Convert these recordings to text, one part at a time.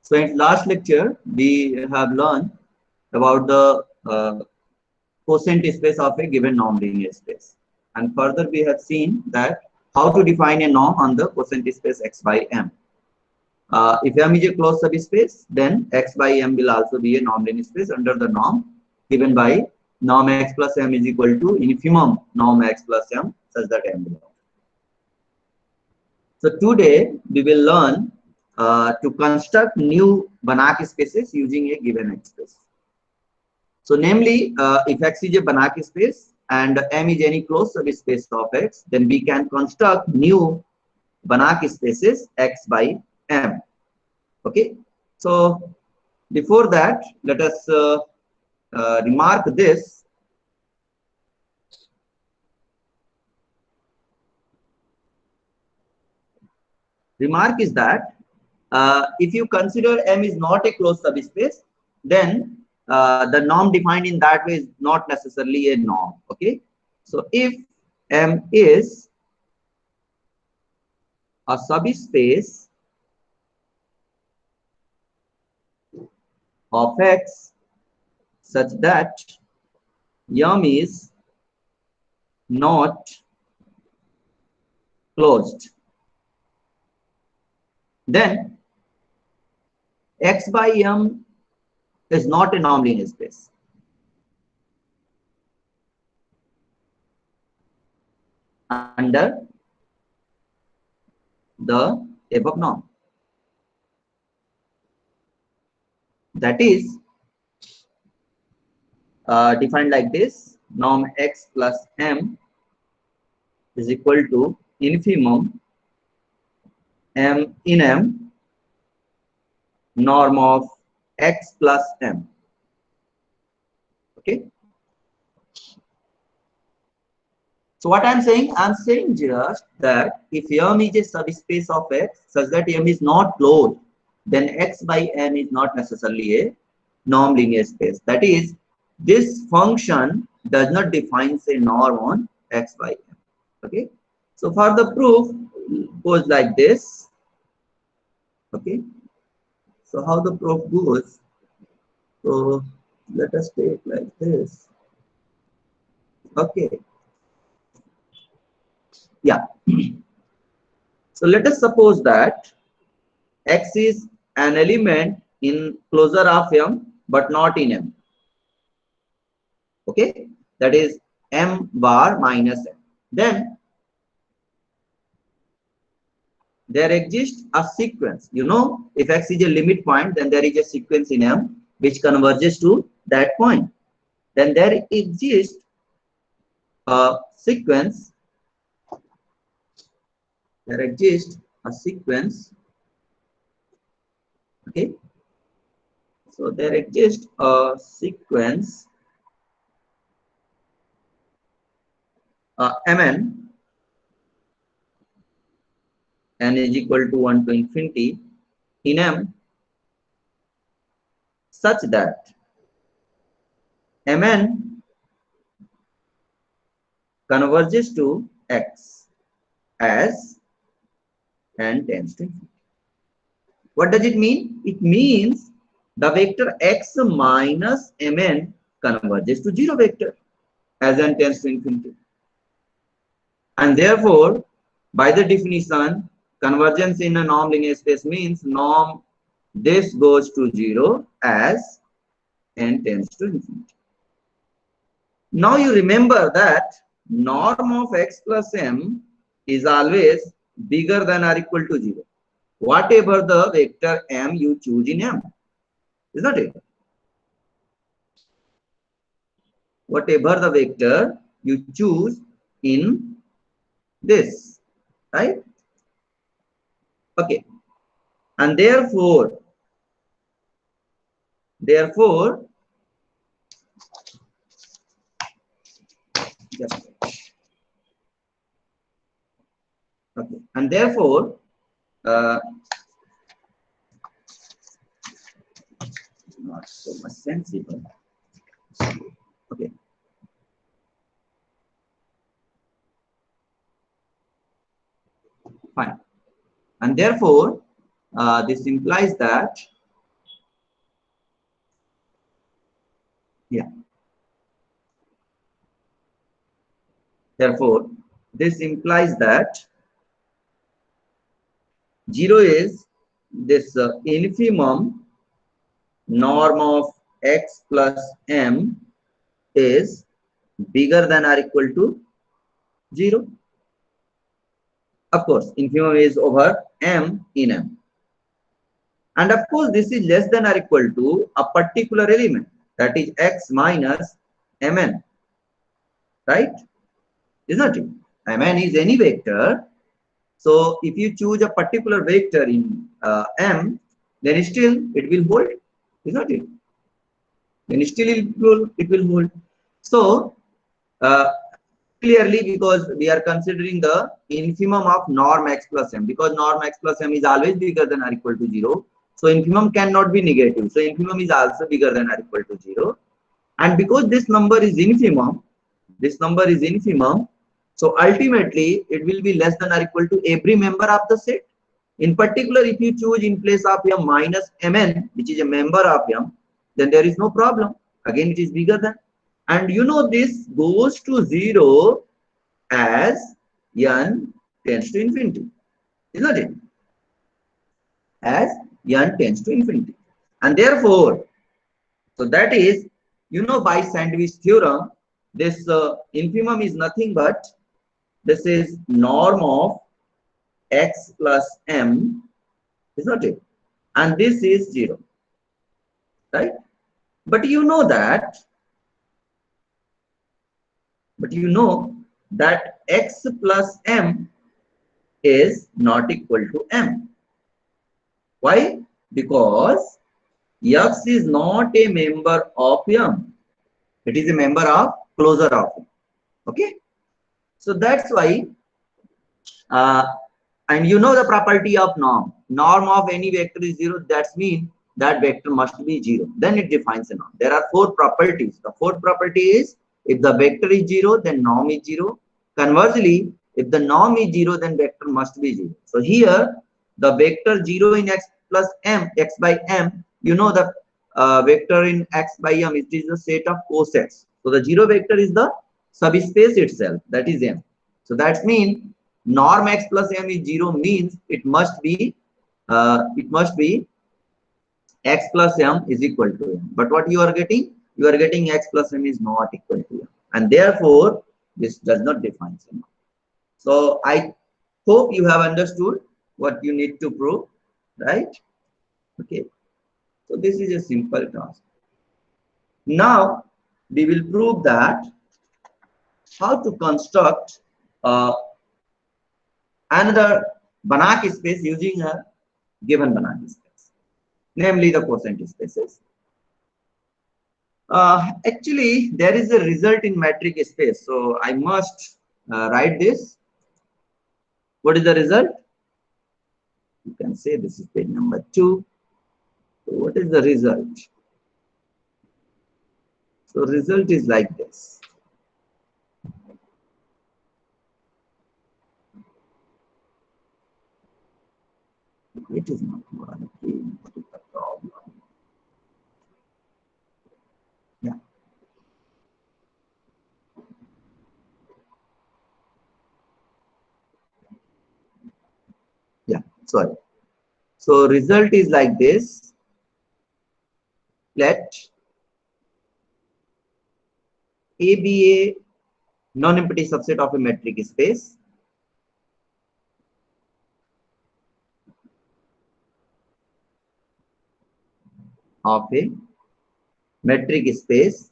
So in last lecture, we have learned about the quotient space of a given norm linear space. And further, we have seen that how to define a norm on the quotient space X by M. If M is a closed subspace, then X by M will also be a norm linear space under the norm given by norm X plus M is equal to infimum norm X plus M such that M belongs. So today we will learn to construct new Banach spaces using a given X space. So namely, if X is a Banach space and M is any closed subspace of X, then we can construct new Banach spaces X by M. Okay. So before that, let us remark this. Remark is that if you consider M is not a closed subspace, then the norm defined in that way is not necessarily a norm. Okay. So if M is a subspace of X such that M is not closed, then X by M is not a norm linear space. Under the above norm. That is defined like this: norm X plus M is equal to infimum M in M norm of X plus M. Okay. So what I'm saying just that if M is a subspace of X such that M is not closed, then X by M is not necessarily a norm linear space. That is, this function does not define a norm on X by M. Okay. So for the proof goes like this. Okay. So how the proof goes? So let us take like this. Okay. Yeah. So let us suppose that X is an element in closure of M but not in M. Okay. That is M bar minus M. Then there exists a sequence. You know, if X is a limit point, then there is a sequence in M which converges to that point. Then there exists a sequence. There exists a sequence. Okay. So there exists a sequence Mn, n is equal to 1 to infinity in M such that Mn converges to X as n tends to infinity. What does it mean? It means the vector X minus Mn converges to zero vector as n tends to infinity. And therefore, by the definition, convergence in a norm linear space means norm this goes to zero as n tends to infinity. Now you remember that norm of X plus M is always bigger than or equal to 0. Whatever the vector M you choose in M. Is not it? Whatever the vector you choose in this. Right? Okay. And therefore, just okay. And therefore, not so much sensible. Okay. Fine. And therefore, this implies that Yeah. Therefore, this implies that 0 is this infimum norm of x plus m is bigger than or equal to 0. Of course, infimum is over m in m. And of course, this is less than or equal to a particular element, that is x minus mn, right? Isn't it? Mn is any vector. So if you choose a particular vector in m, then still it will hold, isn't it? Then still it will hold. So uh, clearly, because we are considering the infimum of norm x plus m, because norm x plus m is always bigger than or equal to 0. So infimum cannot be negative. So infimum is also bigger than or equal to 0. And because this number is infimum, so ultimately it will be less than or equal to every member of the set. In particular, if you choose in place of m minus mn, which is a member of m, then there is no problem. Again, it is bigger than. And you know this goes to 0 as n tends to infinity, isn't it? As n tends to infinity. And therefore, so that is, by sandwich theorem, this infimum is nothing but this is norm of x plus m, isn't it? And this is 0, right? But you know that, x plus m is not equal to m. Why? Because x is not a member of m. It is a member of closure of m. Okay? So that's why, and you know the property of norm. Norm of any vector is 0. That means that vector must be 0. Then it defines a norm. There are 4 properties. The fourth property is, if the vector is 0, then norm is 0. Conversely, if the norm is 0, then vector must be 0. So here, the vector 0 in x plus m, x by m, the vector in x by m, it is the set of cosets. So the 0 vector is the subspace itself, that is m. So that means norm x plus m is 0 means it must be x plus m is equal to m. But what you are getting? You are getting x plus m is not equal to m. And therefore, this does not define m. So I hope you have understood what you need to prove, right? Okay. So this is a simple task. Now, we will prove that how to construct another Banach space using a given Banach space, namely the quotient spaces. Actually, there is a result in metric space, so I must write this. What is the result? You can say this is page number 2. So what is the result? So result is like this. It is not one. What is the problem? Yeah. Yeah. Sorry. So result is like this. Let A be a non-empty subset of a metric space of a metric space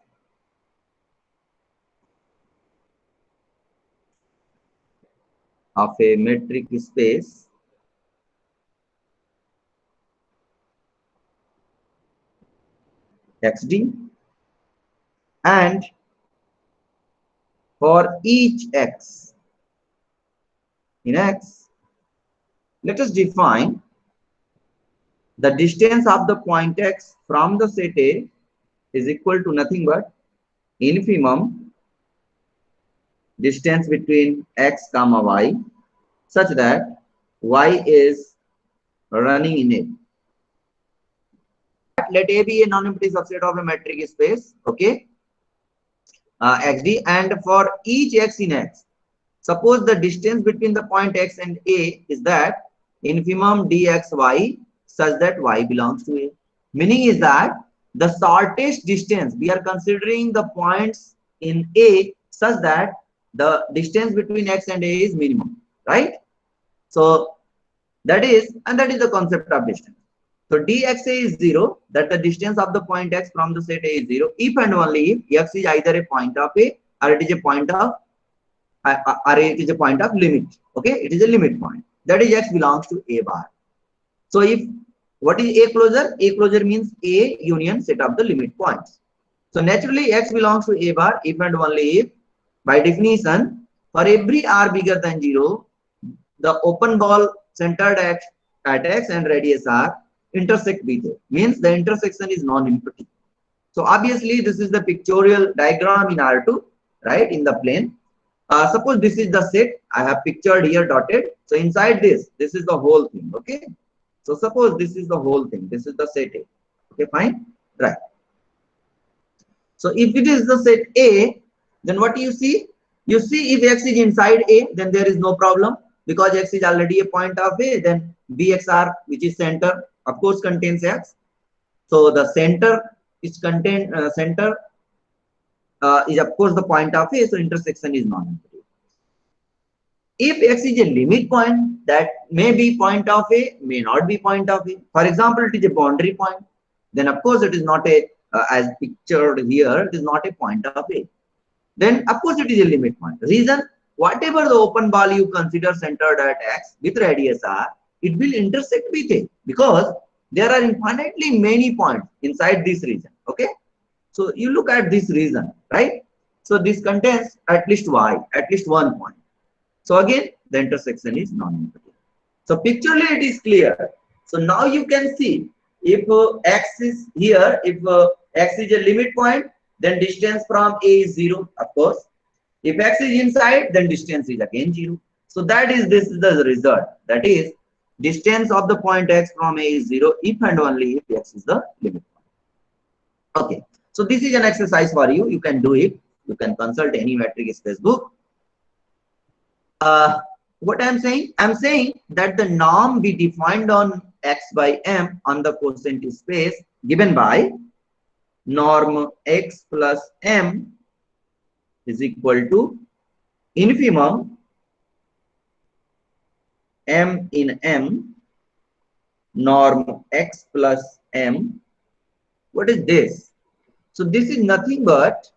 xd, and for each x in x, let us define the distance of the point x from the set A is equal to nothing but infimum distance between x comma y, such that y is running in A. let A be a non-empty subset of a metric space, okay, XD, and for each x in X, suppose the distance between the point X and A is that infimum dxy such that y belongs to A. Meaning is that the shortest distance, we are considering the points in A such that the distance between X and A is minimum, right? So that is the concept of distance. So dxa is 0, that the distance of the point X from the set A is 0, if and only if X is either a point of A or it is a point of limit. Okay, it is a limit point. That is X belongs to A bar. So if what is A closure? A closure means A union set of the limit points. So naturally X belongs to A bar if and only if, by definition, for every r bigger than 0, the open ball centered at X and radius r intersect with A. Means the intersection is non-empty. So obviously this is the pictorial diagram in R2, right, in the plane. Suppose this is the set I have pictured here dotted. So inside this is the whole thing. Okay. So suppose this is the whole thing. This is the set A. Okay, fine. Right. So if it is the set A, then what do you see? You see if X is inside A, then there is no problem because X is already a point of A. Then BXR, which is center, of course contains X. So the center is contained. Center is of course the point of A. So intersection is non-empty. If X is a limit point, that may be point of A, may not be point of A. For example, it is a boundary point. Then of course it is not a as pictured here. It is not a point of A. Then of course it is a limit point. Reason, whatever the open ball you consider centered at X with radius r, it will intersect with A because there are infinitely many points inside this region. Okay, so you look at this region, right? So this contains at least y, at least one point. So again, the intersection is non-empty. So pictorially it is clear. So now you can see if X is here, if X is a limit point, then distance from A is 0, of course. If X is inside, then distance is again 0. So that is, this is the result. That is, distance of the point X from A is 0 if and only if X is the limit point. Okay. So this is an exercise for you. You can do it. You can consult any metric space book. What I'm saying that the norm be defined on X by M on the quotient space given by norm X plus M is equal to infimum M in M norm X plus M. What is this? So this is nothing but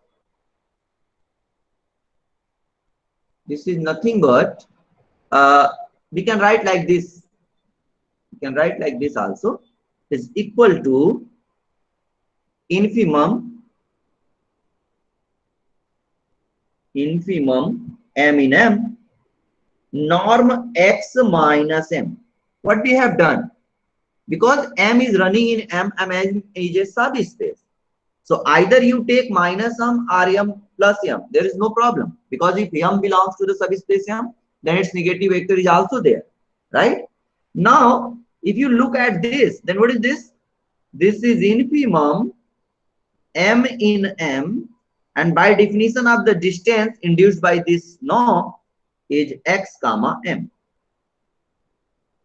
we can write like this. We can write like this also, is equal to infimum M in M norm X minus M. What we have done, because M is running in M, M is a subspace. So either you take minus M or M plus M, there is no problem, because if M belongs to the subspace M, then its negative vector is also there, right? Now, if you look at this, then what is this? This is infimum M in M, and by definition of the distance induced by this norm is X comma M.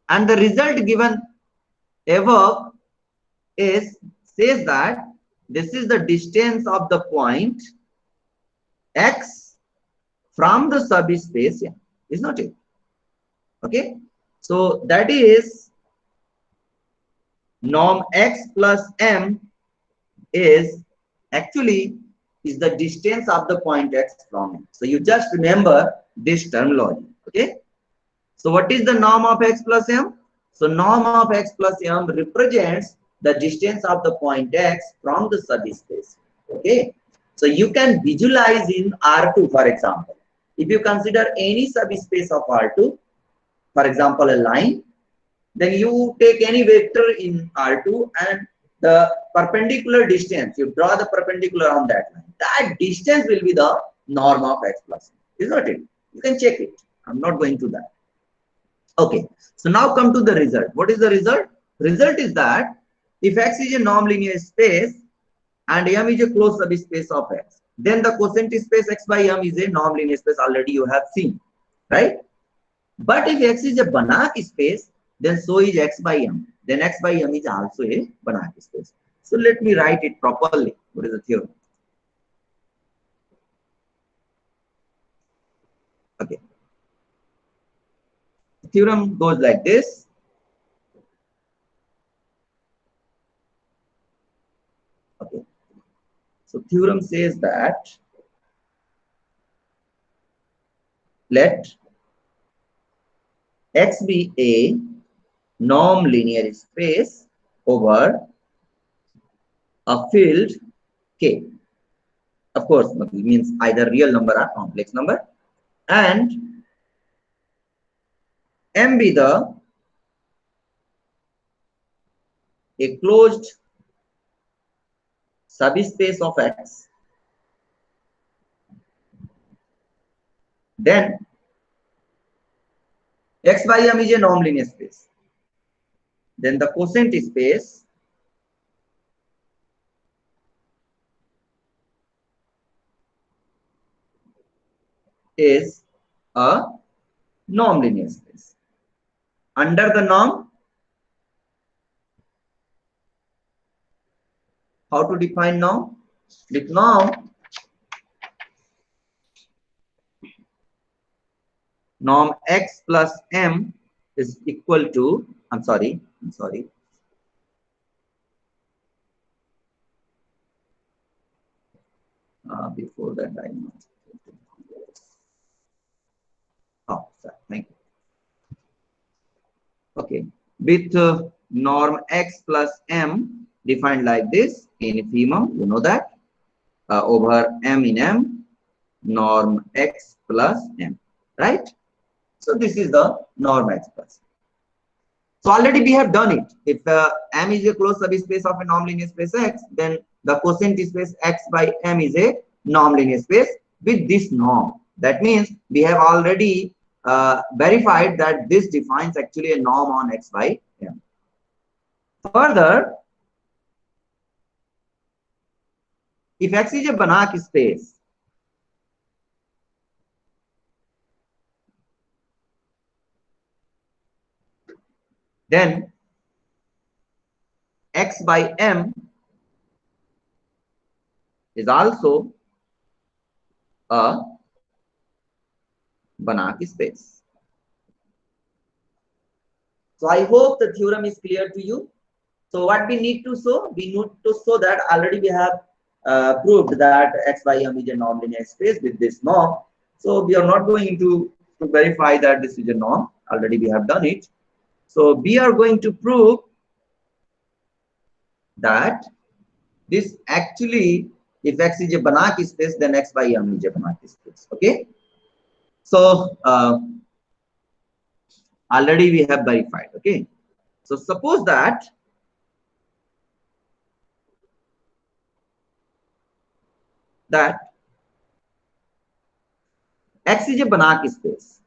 And the result given above says that this is the distance of the point X from the subspace M, is not it? Okay, so that is norm X plus M is actually is the distance of the point X from M. So you just remember this terminology. Okay, so what is the norm of X plus M? So norm of X plus M represents the distance of the point X from the subspace. Okay, so you can visualize in R2, for example. If you consider any subspace of R2, for example a line, then you take any vector in R2 and the perpendicular distance, you draw the perpendicular on that line. That distance will be the norm of X plus M, is not it? You can check it. I'm not going to that. Okay, so now come to the result. What is the result? Result is that if X is a non-linear space and M is a closed subspace of X, then the quotient space X by M is a non-linear space. Already you have seen, right? But if X is a Banach space, then so is X by M. Then X by M is also a Banach space. So let me write it properly. What is the theorem? Okay. The theorem goes like this. Okay. So theorem says that let X be a non-linear space over a field K. Of course, it means either real number or complex number, and M be the a closed subspace of X. Then X by M is a non-linear space. Then the quotient space is a non-linear space. Under the norm, how to define norm? With norm X plus M is equal to, I'm sorry. Before that, I know. Oh, sorry. Thank you. Okay. With norm X plus M defined like this in infimum, you know that, over M in M, norm X plus M, right? So this is the norm X plus. So already we have done it. If M is a closed subspace of a non-linear space X, then the quotient space X by M is a non-linear space with this norm. That means we have already verified that this defines actually a norm on X by M. Further, if X is a Banach space, then X by M is also a Banach space. So I hope the theorem is clear to you. So what we need to show? We need to show that already we have proved that X by M is a non-linear space with this norm. So we are not going to verify that this is a norm. Already we have done it. So we are going to prove that this actually, if X is a Banach space, then X by M is a Banach space. Okay. So already we have verified. Okay. So suppose that X is a Banach space.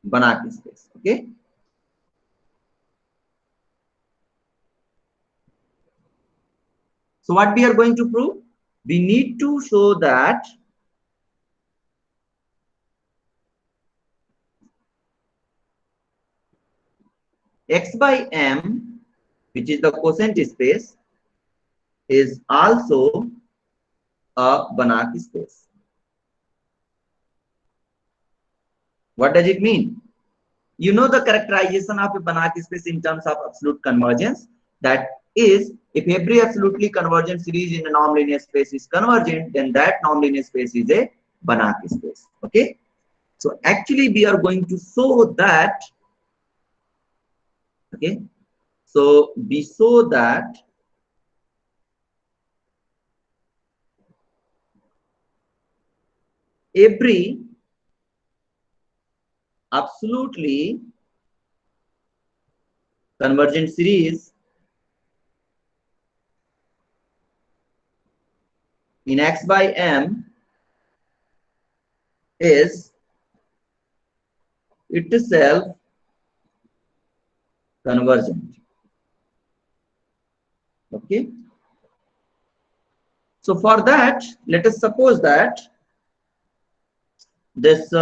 Banach space. Okay. So what we are going to prove? We need to show that X by M, which is the quotient space, is also a Banach space. What does it mean? You know the characterization of a Banach space in terms of absolute convergence. That is, if every absolutely convergent series in a non-linear space is convergent, then that non-linear space is a Banach space. Okay. So actually, we are going to show that. Okay. So we show that every absolutely convergent series in X by M is itself convergent. Okay. So for that, let us suppose that this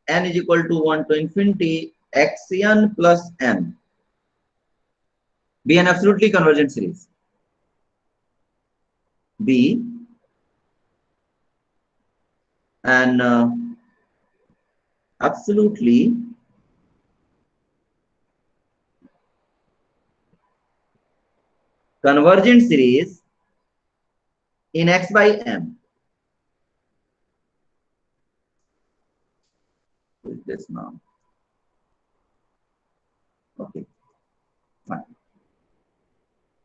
n is equal to 1 to infinity xn plus m be an absolutely convergent series. Be an absolutely convergent series in x by m. What is this now? Okay, fine.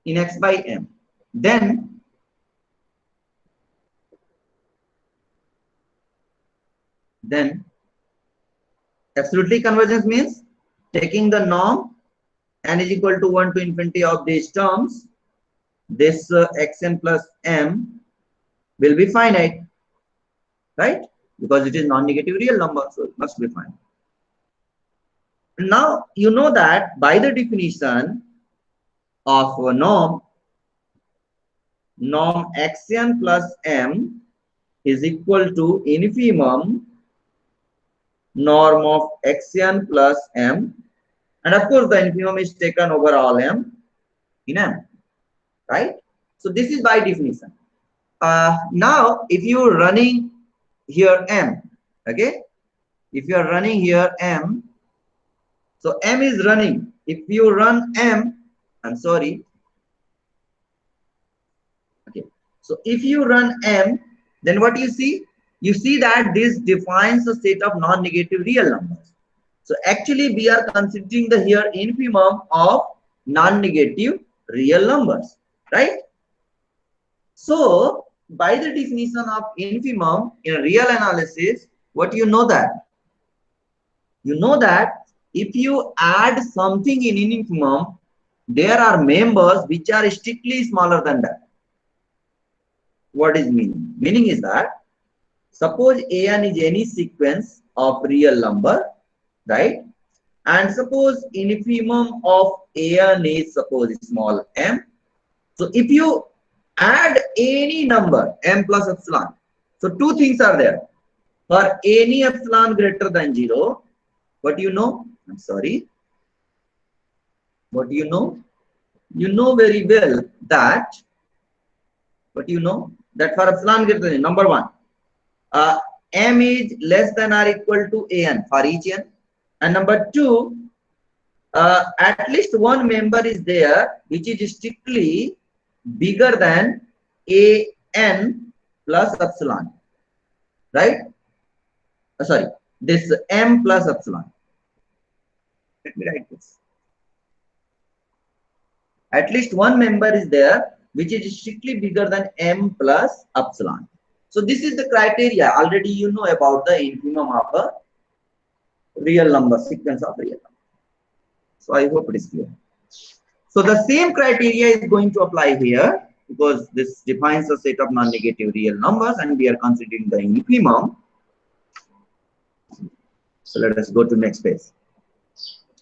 In x by m. Then absolutely convergence means taking the norm n is equal to 1 to infinity of these terms, this xn plus m will be finite, right? Because it is non-negative real number, so it must be finite. Now you know that by the definition of norm xn plus m is equal to infimum norm of xn plus m, and of course the infimum is taken over all m in m, right? So this is by definition. Now if you are running here m, okay, if you are running here m, so m is running. If you run m, I'm sorry, okay, so if you run m, then what you see? You see that this defines a set of non-negative real numbers. So actually we are considering the here infimum of non-negative real numbers, right? So by the definition of infimum in real analysis, what you know that? You know that if you add something in infimum, there are members which are strictly smaller than that. What is meaning? Meaning is that suppose an is any sequence of real number, right? And suppose infimum of an is suppose small m. So if you add any number m plus epsilon, so two things are there. For any epsilon greater than 0, what you know? I'm sorry. What do you know? You know very well that, what you know? That for epsilon greater than, number one, m is less than or equal to an for each n. And number two, at least one member is there which is strictly bigger than an plus epsilon, right? Sorry, this m plus epsilon. Let me write this. At least one member is there which is strictly bigger than m plus epsilon. So this is the criteria. Already you know about the infimum of a real number, sequence of real number. So I hope it is clear. So the same criteria is going to apply here, because this defines a set of non-negative real numbers and we are considering the infimum. So let us go to next page.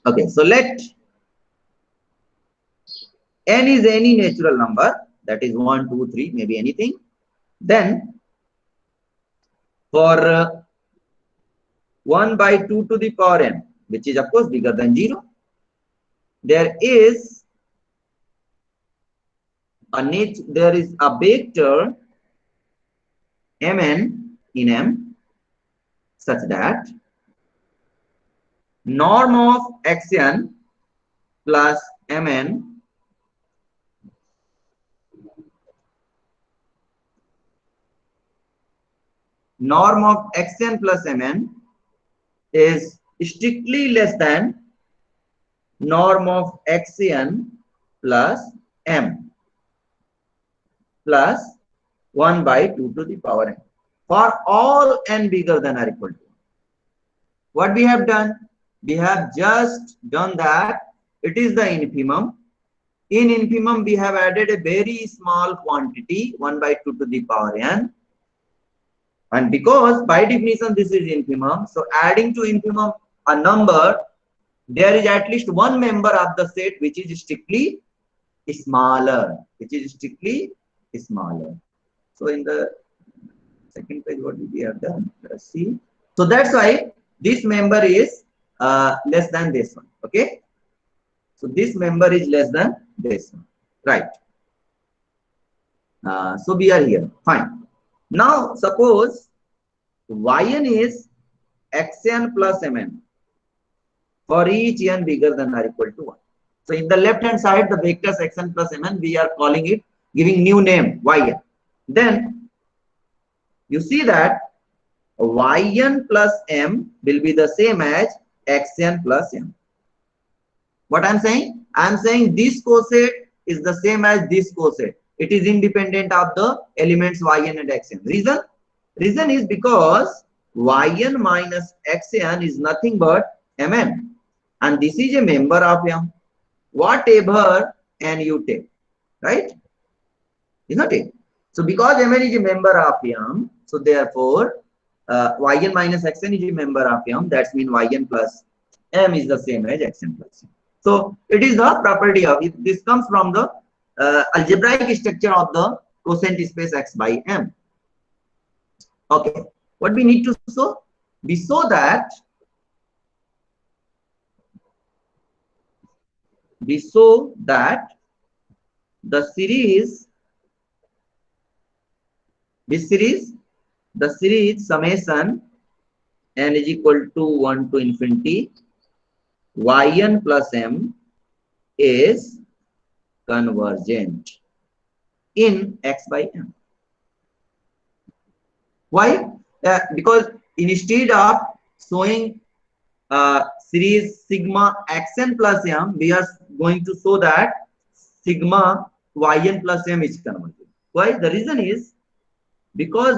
Okay, so let n is any natural number, that is 1, 2, 3, maybe anything. Then for 1 by 2 to the power n, which is of course bigger than 0, there is a vector mn in m such that norm of xn plus mn norm of xn plus mn is strictly less than norm of xn plus m plus 1 by 2 to the power n for all n bigger than or equal to. What we have done? We have just done that it is the infimum. In infimum, we have added a very small quantity, 1 by 2 to the power n. And because by definition this is infimum, so adding to infimum a number there is at least one member of the set which is strictly smaller, So in the second page, what we have done? Let's see. So that's why this member is less than this one. Okay. So this member is less than this one. Right. So we are here. Fine. Now suppose yn is xn plus mn for each n bigger than or equal to 1. So in the left hand side, the vectors xn plus mn, we are calling it, giving new name yn. Then you see that yn plus m will be the same as xn plus m. What I'm saying? I'm saying this coset is the same as this coset. It is independent of the elements yn and xn. Reason is because yn minus xn is nothing but mn, and this is a member of m. Whatever n you take, right? Isn't it? So because mn is a member of m, so therefore yn minus xn is a member of m. That means yn plus m is the same as xn plus m. So it is the property of it. This comes from the algebraic structure of the quotient space x by m. Okay, what we need to show? We show that the series, the series summation n is equal to 1 to infinity yn plus m is convergent in x by m. Why? Because instead of showing series sigma xn plus m, we are going to show that sigma yn plus m is convergent. Why? The reason is because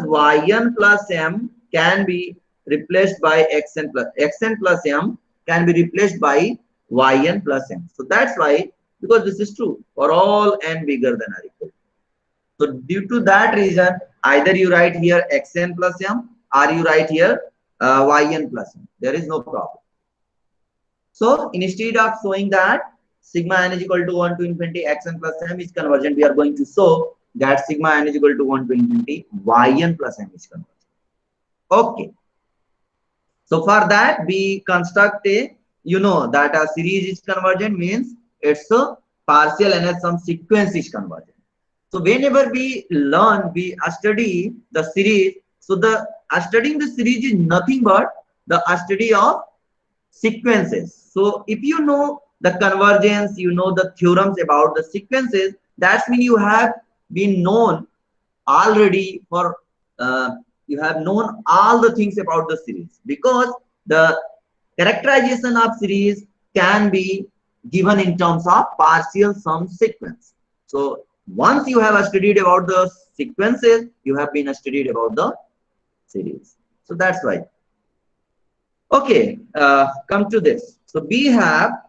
yn plus m can be replaced by xn plus m can be replaced by yn plus m. So that's why, because this is true for all n bigger than or equal. So due to that reason, either you write here xn plus m or you write here yn plus m. There is no problem. So instead of showing that sigma n is equal to 1 to infinity xn plus m is convergent, we are going to show that sigma n is equal to 1 to infinity yn plus m is convergent. Okay. So for that, we construct a, that a series is convergent means its a partial and some sequence is convergent. So whenever we learn, we study the series. So the studying the series is nothing but the study of sequences. So if you know the convergence, you know the theorems about the sequences, that means you have been known already for you have known all the things about the series, because the characterization of series can be given in terms of partial sum sequence. So once you have studied about the sequences, you have been studied about the series. So that's why. Okay, come to this. So we have,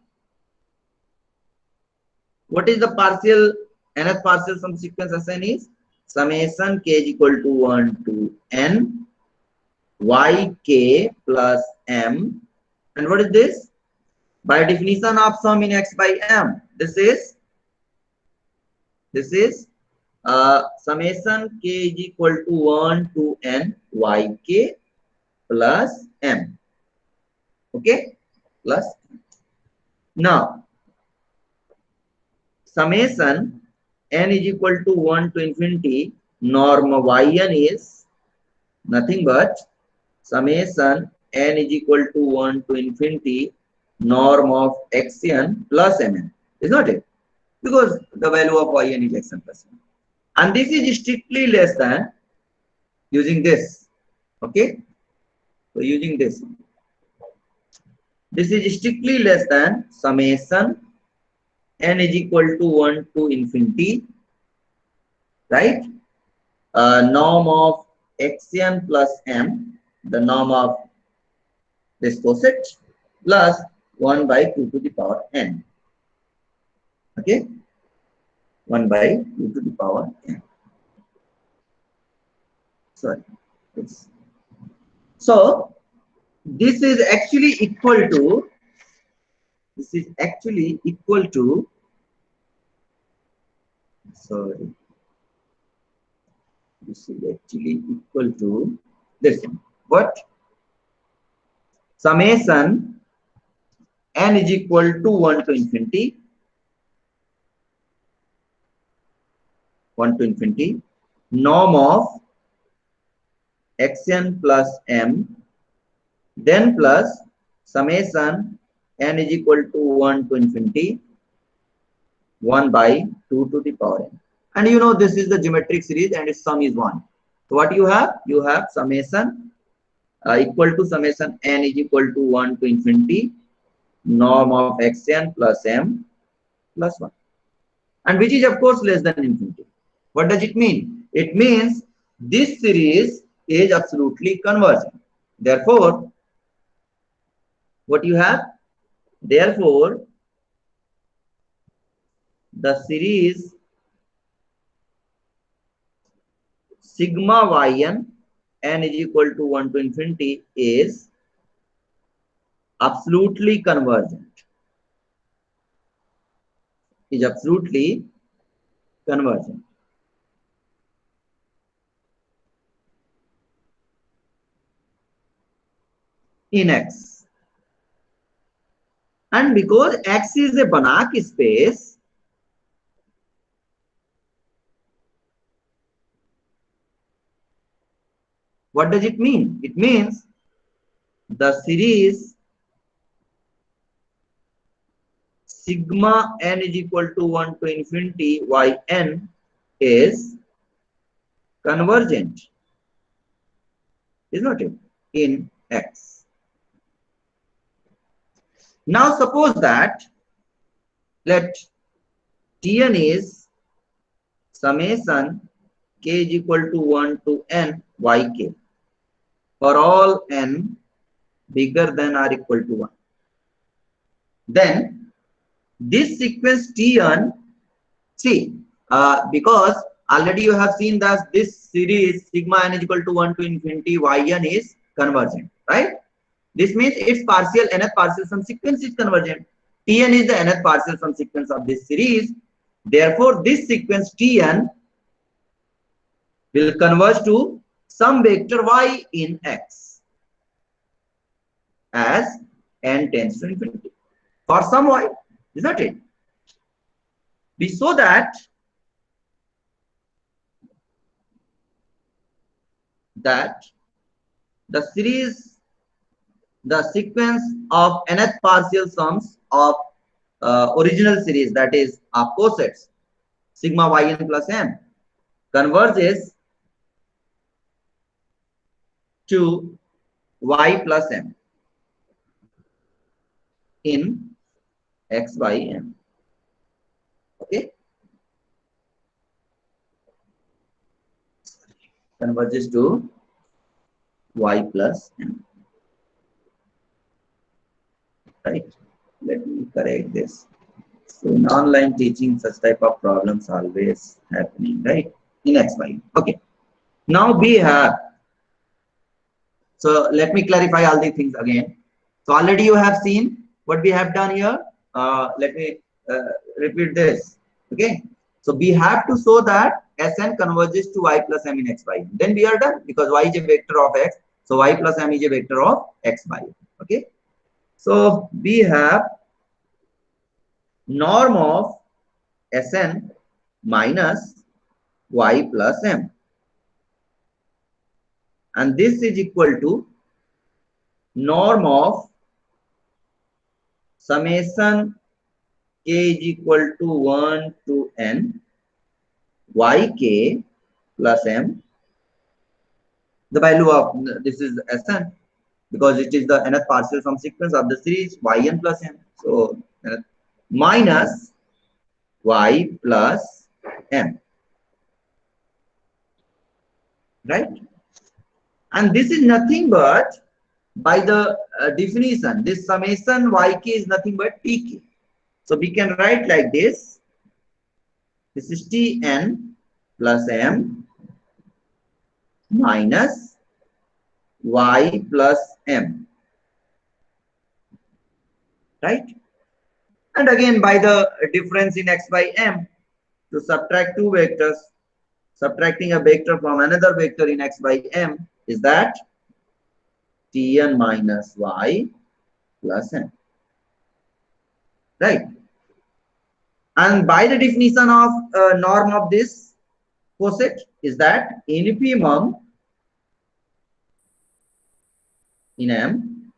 what is the partial, nth partial sum sequence Sn is summation k is equal to 1 to n yk plus m. And what is this? By definition of sum in x by m, this is summation k is equal to 1 to n yk plus m. Okay, plus. Now summation n is equal to 1 to infinity norm yn is nothing but summation n is equal to 1 to infinity norm of xn plus mn, is not it? Because the value of yn is xn plus mn, and this is strictly less than using this. Okay, so using this is strictly less than summation n is equal to 1 to infinity, right? Norm of xn plus m, the norm of this coset, plus 1 by 2 to the power n. Okay, 1 by 2 to the power n. Sorry. So this is actually equal to this is actually equal to, sorry, this is actually equal to this. What? Summation n is equal to 1 to infinity, 1 to infinity, norm of xn plus m, then plus summation n is equal to 1 to infinity, 1 by 2 to the power n. And you know this is the geometric series and its sum is 1. So what you have? You have summation equal to summation n is equal to 1 to infinity, norm of xn plus m plus 1. And which is of course less than infinity. What does it mean? It means this series is absolutely convergent. Therefore, what you have? Therefore, the series sigma yn n is equal to 1 to infinity is absolutely convergent. Is absolutely convergent in X. And because X is a Banach space, what does it mean? It means the series sigma n is equal to 1 to infinity yn is convergent, is not it, in X. Now suppose that let Tn is summation k is equal to 1 to n yk for all n bigger than or equal to 1. Then this sequence Tn, see, because already you have seen that this series sigma n is equal to 1 to infinity yn is convergent, right? This means its partial nth partial sum sequence is convergent. Tn is the nth partial sum sequence of this series. Therefore, this sequence Tn will converge to some vector y in X as n tends to infinity for some y, is not it? We saw that the series, the sequence of nth partial sums of original series, that is of cosets sigma yn plus m, converges to y plus m in x by m. Okay, converges to y plus m. Right, let me correct this. So in online teaching, such type of problems always happening, right, in x by m. Okay, now we have, so let me clarify all the things again. So already you have seen what we have done here. Let me repeat this. Okay, so we have to show that Sn converges to y plus m in x by m. Then we are done, because y is a vector of x, so y plus m is a vector of x by m. Okay, so we have norm of Sn minus y plus m, and this is equal to norm of summation k is equal to 1 to n yk plus m. The value of this is Sn, because it is the nth partial sum sequence of the series yn plus m. So minus y plus m, right? And this is nothing but, by the definition, this summation yk is nothing but tk. So we can write like this. This is Tn plus m minus y plus m, right? And again, by the difference in x by m, to subtract two vectors, subtracting a vector from another vector in x by m is that Tn minus y plus m. Right? And by the definition of norm of this quotient is that infimum in m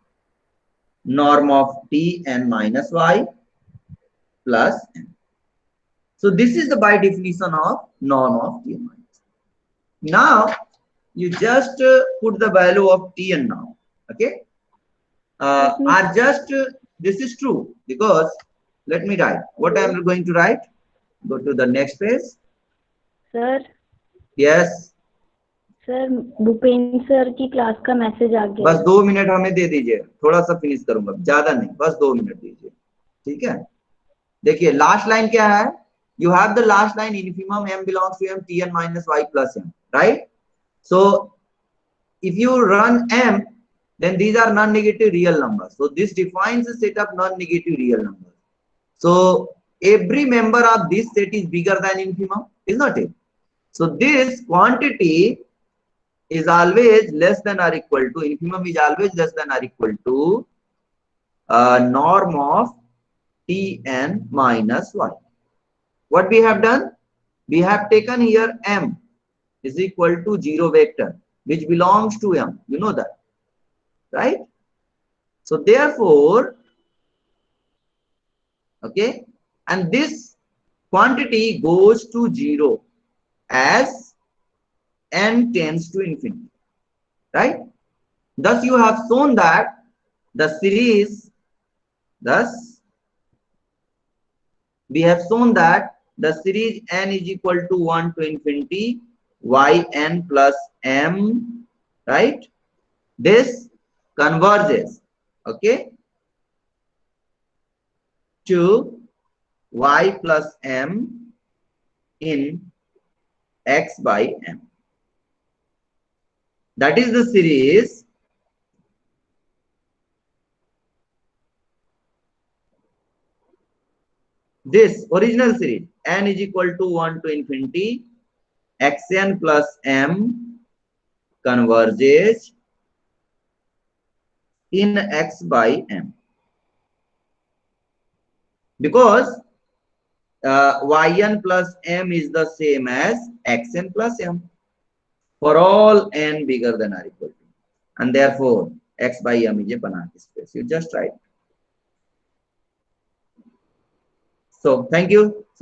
norm of Tn minus y plus m. So this is the by definition of norm of Tn minus. Now you just put the value of Tn now. Okay. Are just this is true because let me write what I am going to write. Go to the next page. Sir. Yes. Sir Bhupendra sir की class का message आ गया. बस 2 minute हमें दे दीजिए, थोड़ा सा finish करूंगा, ज्यादा नहीं, बस 2 मिनट दीजिए. ठीक है. देखिए लास्ट लाइन क्या है. You have the last line infimum m belongs to m Tn minus y plus m, right? So if you run m, then these are non-negative real numbers. So this defines a set of non-negative real numbers. So every member of this set is bigger than infimum, is not it? So this quantity is always less than or equal to, infimum is always less than or equal to norm of Tn minus y. What we have done? We have taken here m is equal to 0 vector which belongs to m. You know that, right? So therefore, okay, and this quantity goes to 0 as n tends to infinity, right? Thus you have shown that the series, thus we have shown that the series n is equal to 1 to infinity yn plus m, right? This converges, okay, to y plus m in x by m. That is the series this original series n is equal to 1 to infinity xn plus m converges in x by m, because yn plus m is the same as xn plus m for all n bigger than or equal to, and therefore x by m is a Banach space. You just write. So thank you. So